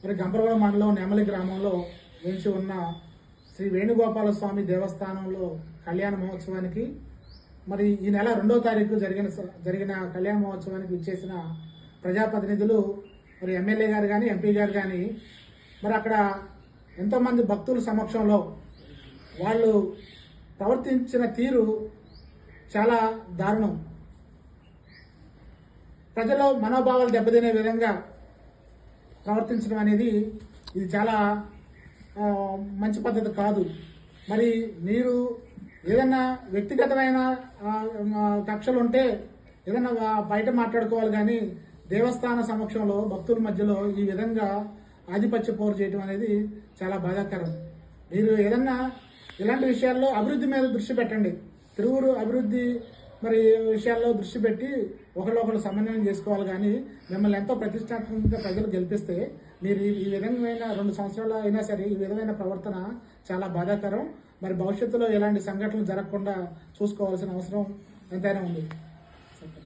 మరి గంపరగూడ మండలం నెమలి గ్రామంలో వేచి ఉన్న శ్రీ వేణుగోపాల స్వామి దేవస్థానంలో కళ్యాణ మహోత్సవానికి మరి ఈ నెల 2వ తారీఖు జరిగిన కళ్యాణ మహోత్సవానికి ఇచ్చేసిన ప్రజాప్రతినిధులు మరి ఎమ్మెల్యే గారు కానీ ఎంపీ గారు కానీ మరి అక్కడ ఎంతోమంది భక్తుల సమక్షంలో వాళ్ళు ప్రవర్తించిన తీరు చాలా దారుణం. ప్రజల మనోభావాలు దెబ్బతినే విధంగా ప్రవర్తించడం అనేది ఇది చాలా మంచి పద్ధతి కాదు. మరి మీరు ఏదన్నా వ్యక్తిగతమైన కక్షలు ఉంటే ఏదన్నా బయట మాట్లాడుకోవాలి, కానీ దేవస్థాన సమక్షంలో భక్తుల మధ్యలో ఈ విధంగా ఆధిపత్య పోరు చేయడం అనేది చాలా బాధాకరం. మీరు ఏదన్నా ఇలాంటి విషయాల్లో అభివృద్ధి మీద దృష్టి పెట్టండి. తిరువురు అభివృద్ధి మరి విషయాల్లో దృష్టి పెట్టి ఒకళ్ళు సమన్వయం చేసుకోవాలి, కానీ మిమ్మల్ని ఎంతో ప్రతిష్టాత్మకంగా ప్రజలు గెలిపిస్తే మీరు ఈ విధమైన 2 సంవత్సరాలు అయినా సరే ఈ విధమైన ప్రవర్తన చాలా బాధాకరం. మరి భవిష్యత్తులో ఎలాంటి సంఘటనలు జరగకుండా చూసుకోవాల్సిన అవసరం ఎంతైనా ఉంది.